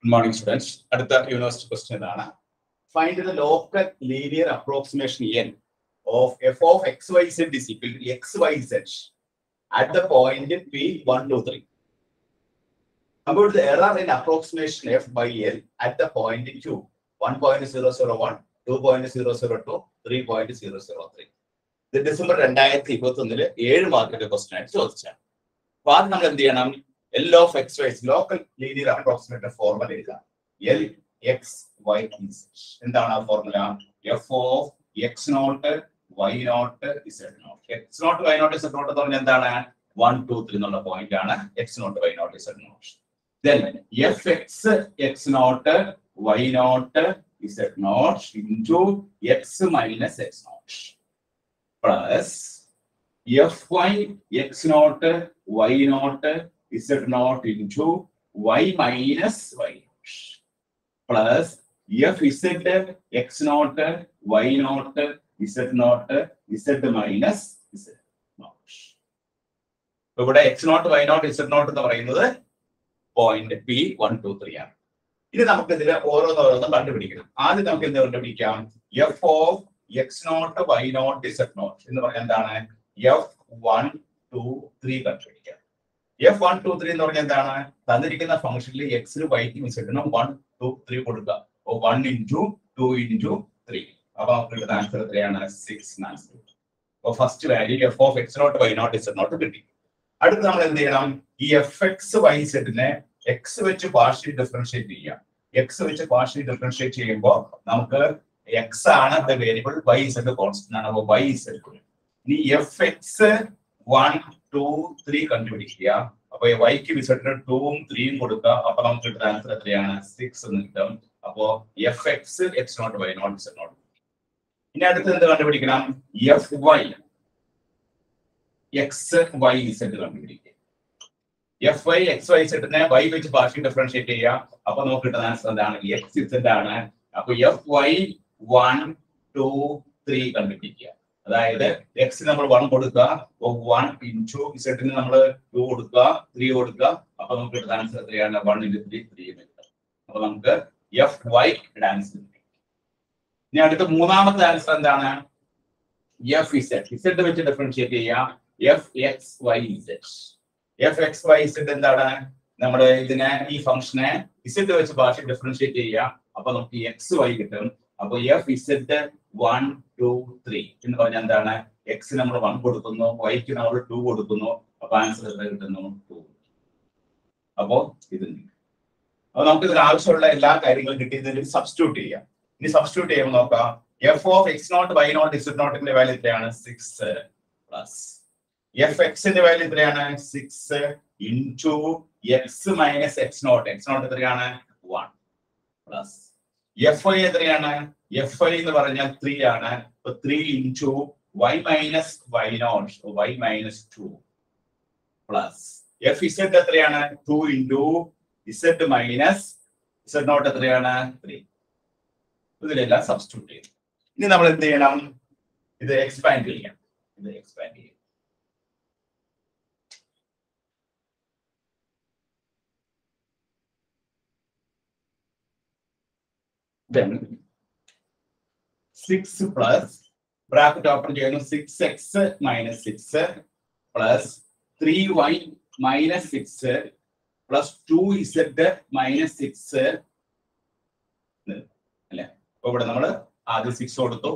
Good morning, students. At the university question, find the local linear approximation n of f of xyz is equal to xyz at the point P1, 2, 3. About the error in approximation f by L at the point Q 1.001, 2.002, 3.003. The December 2021 market question. So, L of x y is local linear approximate formula. L x y is. And our formula f of x naught y naught z naught. X naught y naught z naught 1, 2, 3 on point x naught y naught z naught. Then f x naught y naught z naught into x minus x naught plus f y x naught y naught z naught into y minus y naught plus f z x naught y naught z naught z minus z naught. So, x naught y naught z naught എന്ന് പറയുന്നത് point P1, 2, 3 ആണ്. ഇനി നമുക്ക് ഇതിൽ ഓരോന്നോരോന്നും കണ്ടുപിടിക്കണം. ആദ്യം നമുക്ക് എന്ത് കണ്ടുപിടിക്കാം? f of x naught y naught z naught എന്ന് പറഞ്ഞാൽ എന്താണ്? f1, 2, 3 കണ്ടുപിടിക്കാം. f1, 2, 3 എന്ന് പറഞ്ഞാൽ എന്താണ്? തന്നിരിക്കുന്ന ഫംഗ്ഷനിൽ x ന് y ക്ക് z 1, 2, 3 കൊടുക്കുക. 1 into 2 into 3. അപ്പോൾ നമുക്ക് കിട്ടുന്ന ആൻസർ എത്രയാണ്? 6. അപ്പോൾ first value f of x naught y naught z naught കിട്ടി. അടുത്ത് നമ്മൾ എന്ത് ചെയ്യണം? ഈ fx y z-നെ x വെച്ച് പാർഷ്യലി ഡിഫറൻഷിയേറ്റ് ചെയ്യാം. x വെച്ച് പാർഷ്യലി ഡിഫറൻഷിയേറ്റ് ചെയ്യുമ്പോൾ നമുക്ക് x ആണ് the variable, y z constant ആണ്. അപ്പോൾ y z. ഇനി fx 1, 2, 3 കണ്ടുപിടിക്കുക. അപ്പോൾ y ക്ക് z 2 ഉം 3 ഉം കൊടുക്കുക. അപ്പോൾ നമുക്ക് കിട്ടുന്ന ആൻസർ എത്രയാണ്? 6 എന്ന് കിട്ടും. അപ്പോൾ fx x naught y naught z naught. ഇനി അടുത്ത് എന്ത് കണ്ടുപിടിക്കണം? fy x y z കണ്ടുപിടിക്കുക. fy x y z-നെ y വെച്ച് പാർഷ്യലി ഡിഫറൻഷിയേറ്റ് ചെയ്യുക. അപ്പോൾ നമുക്ക് കിട്ടുന്ന ആൻസർ എന്താണ്? x z ആണ്. അപ്പോൾ fy 1, 2, 3 കണ്ടുപിടിക്കുക. അതായത് x നമ്മൾ 1 കൊടുക്കുക. അപ്പോൾ 1 into z ന് നമ്മൾ 2 കൊടുക്കുക, 3 കൊടുക്കുക. അപ്പോൾ നമുക്ക് കിട്ടുന്ന ആൻസർ എത്രയാണ്? 1 into 3, 3 എന്ന് കിട്ടും. അപ്പോൾ നമുക്ക് fy ആൻസർ കിട്ടി. ഇനി അടുത്ത മൂന്നാമത്തെ ആൻസർ എന്താണ്? fz വെച്ച് ഡിഫറൻഷിയേറ്റ് ചെയ്യുക. fxyz fxyz എന്താണ്? നമ്മുടെ ഇതിനെ ഈ ഫംഗ്ഷനെ z വെച്ച് പാർഷ്യലി ഡിഫറൻഷിയേറ്റ് ചെയ്യുക. അപ്പൊ നമുക്ക് xy കിട്ടും. അപ്പൊ fz 1, 2, 3 എന്ന് പറഞ്ഞാൽ എന്താണ്? x നമ്മൾ 1 കൊടുക്കുന്നു, y ക്ക് നമ്മൾ 2 കൊടുക്കുന്നു. അപ്പൊ ആൻസർ എത്ര കിട്ടുന്നു? 2. അപ്പോ ഇത് അപ്പൊ നമുക്ക് ഇതിന് ആവശ്യമുള്ള എല്ലാ കാര്യങ്ങളും കിട്ടി. ഇതിൽ സബ്സ്റ്റിറ്റ്യൂട്ട് ചെയ്യാം. ഇനി സബ്സ്റ്റിറ്റ്യൂട്ട് ചെയ്യുമ്പോൾ നോക്കാം. f of x naught y naught z naught ന്റെ വാല്യൂ എത്രയാണ്? 6 പ്ലസ് fx ന്റെ വാല്യൂ എത്രയാണ്? 6 into x minus x naught. x naught എത്രയാണ്? 1 പ്ലസ് fy എത്രയാണ്? fy എന്ന് പറഞ്ഞാൽ 3 ആണ്. അപ്പൊ 3 into y minus y naught, y minus 2 plus fz എത്രയാണ്? 2 into z minus z naught എത്രയാണ്? 3. ഇതിലെല്ലാം സബ്സ്റ്റിറ്റ്യൂട്ട് ചെയ്യും. ഇനി നമ്മൾ എന്ത് ചെയ്യണം? ഇത് എക്സ്പാൻഡ് ചെയ്യാം. ഇത് എക്സ്പാൻഡ് ചെയ്യും. Then 6 plus bracket open ചെയ്യുന്നു. 6x minus 6 plus 3y minus 6 plus 2z minus 6 അല്ലേ? അപ്പൊ ഇവിടെ നമ്മൾ ആദ്യം 6 കൊടുത്തു.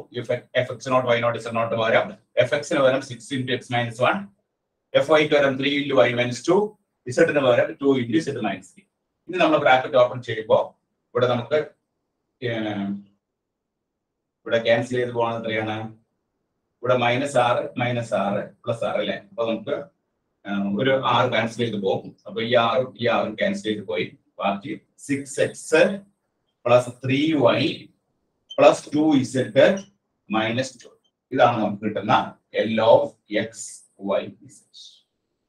fx naught y naught z naught പകരം fx ന് പകരം 6 into x minus 1, fy ക്ക് പകരം 3 into y minus 2, z ന് പകരം 2 into z minus 3. ഇനി നമ്മൾ ബ്രാക്കറ്റ് ഓപ്പൺ ചെയ്യുമ്പോൾ ഇവിടെ നമുക്ക് ഇവിടെ ക്യാൻസൽ ചെയ്ത് പോകുന്നത് എത്രയാണ്? ഇവിടെ -6 പ്ലസ് 6 അല്ലേ? അപ്പൊ നമുക്ക് ഒരു 6 ക്യാൻസൽ ചെയ്ത് പോകും. അപ്പൊ ഈ 6 ക്യാൻസൽ ചെയ്ത് പോയി. ബാക്കി 6x plus 3y plus 2z minus 2. ഇതാണ് നമുക്ക് കിട്ടുന്ന L of x y z.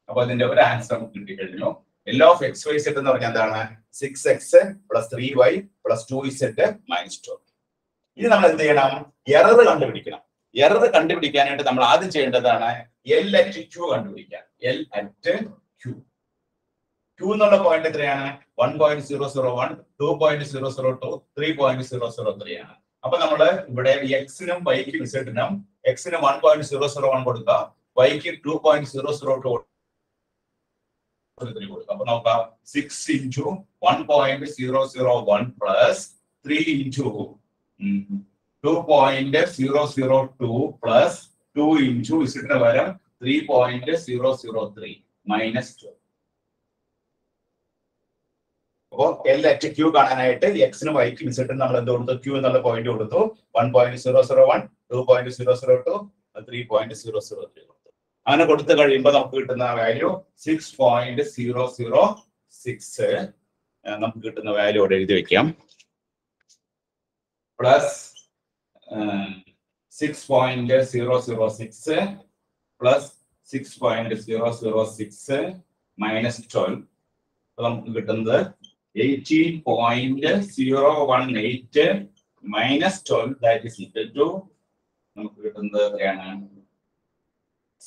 അപ്പൊ ഇതിന്റെ ഒരു ആൻസർ നമുക്ക് കിട്ടിക്കഴിഞ്ഞു. L of x y z എന്ന് പറഞ്ഞാൽ എന്താണ്? 6x plus 3y plus 2z minus 2. ഇനി നമ്മൾ എന്ത് ചെയ്യണം? എറർ കണ്ടുപിടിക്കണം. എറർ കണ്ടുപിടിക്കാനായിട്ട് നമ്മൾ ആദ്യം ചെയ്യേണ്ടതാണ് L at Q കണ്ടുപിടിക്കാം. L at Q. Q എന്നുള്ള പോയിന്റ് എത്രയാണ് 1.001, 2.002, 3.003 ആണ്. അപ്പൊ നമ്മള് ഇവിടെ എക്സിനും വൈക്കും ഇസഡിനും എക്സിന് 1.001 കൊടുക്കുക, വൈക്ക് 2.002 കൊടുക്കുക. അപ്പൊ നോക്കാം 6 into 1.001 plus 3 into 2.002 plus 2 into ഇസഡിന് പകരം 3.003 minus 2. അപ്പോൾ L at Q കാണാനായിട്ട് എക്സിനും വൈക്കും ഇസഡിനും നമ്മൾ എന്ത് കൊടുത്തു? Q എന്നുള്ള പോയിന്റ് കൊടുത്തു. 1.001, 2.002, 3.003 കൊടുത്തു. അങ്ങനെ കൊടുത്തു കഴിയുമ്പോൾ നമുക്ക് കിട്ടുന്ന വാല്യൂ 6.006. നമുക്ക് കിട്ടുന്ന വാല്യൂ ഇവിടെ എഴുതി വെക്കാം. Plus 6.006 plus 6.006 minus 12. നമുക്ക് കിട്ടുന്നത് 18.018 minus 12, that is equal to നമുക്ക് കിട്ടുന്നത് എത്രയാണ്?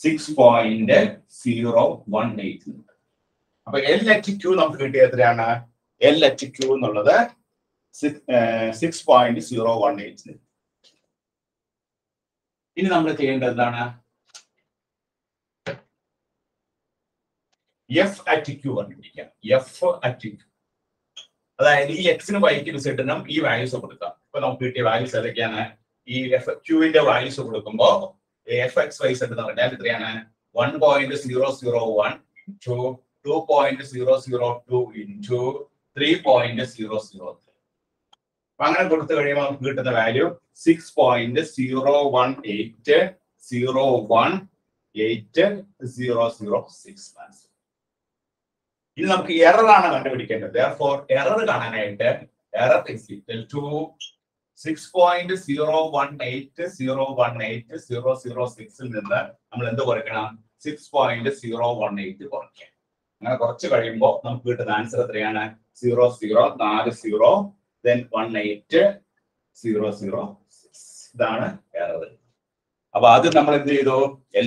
6.018. അപ്പൊ L at Q നമുക്ക് കിട്ടിയത് എത്രയാണ്? L at Q എന്നുള്ളത് 6.018. ഇനി നമ്മൾ ചെയ്യേണ്ടത് എന്താണ്? F at Q കണ്ടുപിടിക്കാം. F at Q, അതായത് ഈ എക്സിനും വൈക്കും ഇസഡിനും ഈ വാല്യൂസ് കൊടുക്കാം. ഇപ്പൊ നമുക്ക് കിട്ടിയ വാല്യൂസ് ഏതൊക്കെയാണ്? ഈ ക്യൂവിന്റെ വാല്യൂസ് കൊടുക്കുമ്പോൾ എഫ് എക്സ് വൈ സെഡ് എന്ന് പറഞ്ഞാൽ എത്രയാണ്? 1.001 into 2.002 into 3.003. അപ്പൊ അങ്ങനെ കൊടുത്തു കഴിയുമ്പോൾ നമുക്ക് കിട്ടുന്ന വാല്യൂ 6.018018006. ഇനി നമുക്ക് എറർ ആണ് കണ്ടുപിടിക്കേണ്ടത്. therefore എറർ കാണാനായിട്ട് എറർ is equal to 6.018018006 നിന്ന് നമ്മൾ എന്ത് കുറയ്ക്കണം? 6.018 കുറയ്ക്കാം. അങ്ങനെ കുറച്ച് കഴിയുമ്പോൾ നമുക്ക് കിട്ടുന്ന ആൻസർ എത്രയാണ്? 0040 then 18006. ഇതാണ് എറർ. അപ്പൊ അത് നമ്മൾ എന്ത് ചെയ്തു?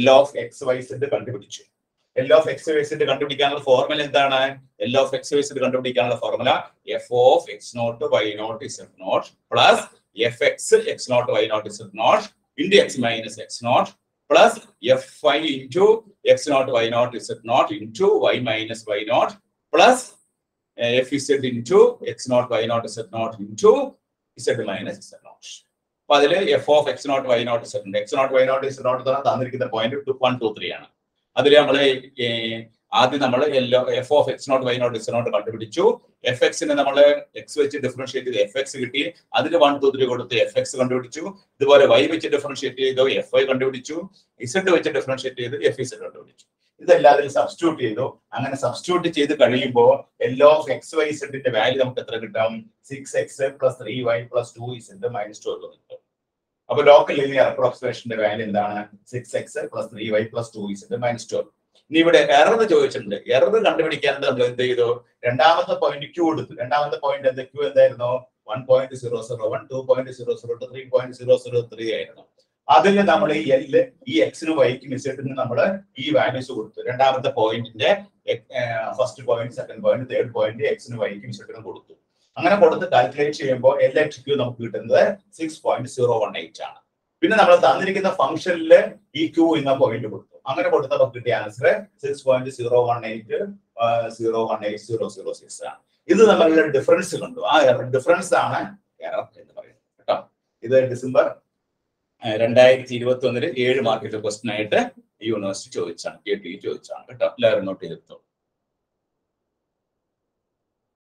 L of x y z കണ്ടുപിടിച്ചു. L of x y z കണ്ടുപിടിക്കാനുള്ള ഫോർമുല എന്താണ്? L of x y z കണ്ടുപിടിക്കാനുള്ള formula f of x naught y naught z naught plus fx x naught y naught z naught into x minus x naught plus fy into x naught y naught z naught into y minus y naught plus fz into x naught y naught z naught into z minus z naught. അപ്പൊ അതില് f of x naught y naught z naught, x naught y naught z naught തന്നിരിക്കുന്ന point 1 2 3 ആണ്. അതിൽ നമ്മൾ ആദ്യം നമ്മൾ F of X naught Y naught X naught കണ്ടുപിടിച്ചു. F എക്സിനെ നമ്മൾ എക്സ് വെച്ച് ഡിഫറൻഷിയേറ്റ് ചെയ്ത് എഫ് എക്സ് കിട്ടി. അതിന് 1 2 3 കൊടുത്ത് എഫ് എക്സ് കണ്ടുപിടിച്ചു. ഇതുപോലെ വൈ വെച്ച് ഡിഫറൻഷിയേറ്റ് ചെയ്തു എഫ് വൈ കണ്ടുപിടിച്ചു. ഇസഡ് വെച്ച് ഡിഫറൻഷിയേറ്റ് ചെയ്ത് എഫ് ഇസഡ് കണ്ടുപിടിച്ചു. ഇതെല്ലാവരും സബ്സ്റ്റിറ്റ്യൂട്ട് ചെയ്തു. അങ്ങനെ സബ്സ്റ്റിറ്റ്യൂട്ട് ചെയ്ത് കഴിയുമ്പോൾ എൽ ഓഫ് എക്സ് വൈ സെഡിന്റെ വാല്യൂ നമുക്ക് എത്ര കിട്ടും? 6x plus 3y plus 2z minus 12 കിട്ടും. അപ്പൊ ലോക്കൽ ലീനിയർ അപ്രോക്സിമേഷന്റെ വാല്യൂ എന്താണ്? 6x plus 3y plus 2z minus 12. ഇനി ഇവിടെ എറർ ചോദിച്ചിട്ടുണ്ട്. എറർ കണ്ടുപിടിക്കാൻ നമ്മൾ എന്ത് ചെയ്തു? രണ്ടാമത്തെ പോയിന്റ് ക്യൂ എടുത്തു. രണ്ടാമത്തെ പോയിന്റ് എന്താ? ക്യൂ എന്തായിരുന്നു? 1.001, 2.002, 3.003 ആയിരുന്നു. അതിൽ നമ്മൾ ഈ എല്ല് ഈ എക്സിനും വൈക്കും ഇസഡിനും നമ്മൾ ഈ വാല്യൂസ് കൊടുത്തു. രണ്ടാമത്തെ പോയിന്റിന്റെ first point, second point, third point എക്സിനും വൈക്കും ഇസഡിനും കൊടുത്തു. അങ്ങനെ കൊടുത്ത് കാൽക്കുലേറ്റ് ചെയ്യുമ്പോൾ എൽ എച്ച് ക്യൂ നമുക്ക് കിട്ടുന്നത് 6.018 ആണ്. പിന്നെ നമ്മൾ തന്നിരിക്കുന്ന ഫംഗ്ഷനിൽ ഈ ക്യൂ എന്ന പോയിന്റ് കൊടുത്തു. അങ്ങനെ കൊടുത്തപ്പോൾ കിട്ടിയ ആൻസർ 6.018018006 ആണ്. ഇത് നമ്മളുടെ ഡിഫറൻസ് കണ്ടു. ആ ഡിഫറൻസ് ആണ് എറർ എന്ന് പറയുന്നത് കേട്ടോ. ഇത് ഡിസംബർ 2021 7 മാർക്കിന്റെ ക്വസ്റ്റ്യൻ ആയിട്ട് യൂണിവേഴ്സിറ്റി ചോദിച്ചാണ്, KTUI ചോദിച്ചാണ് കേട്ടോ. എല്ലാവരും നോട്ട് ചെയ്തെടുത്തു.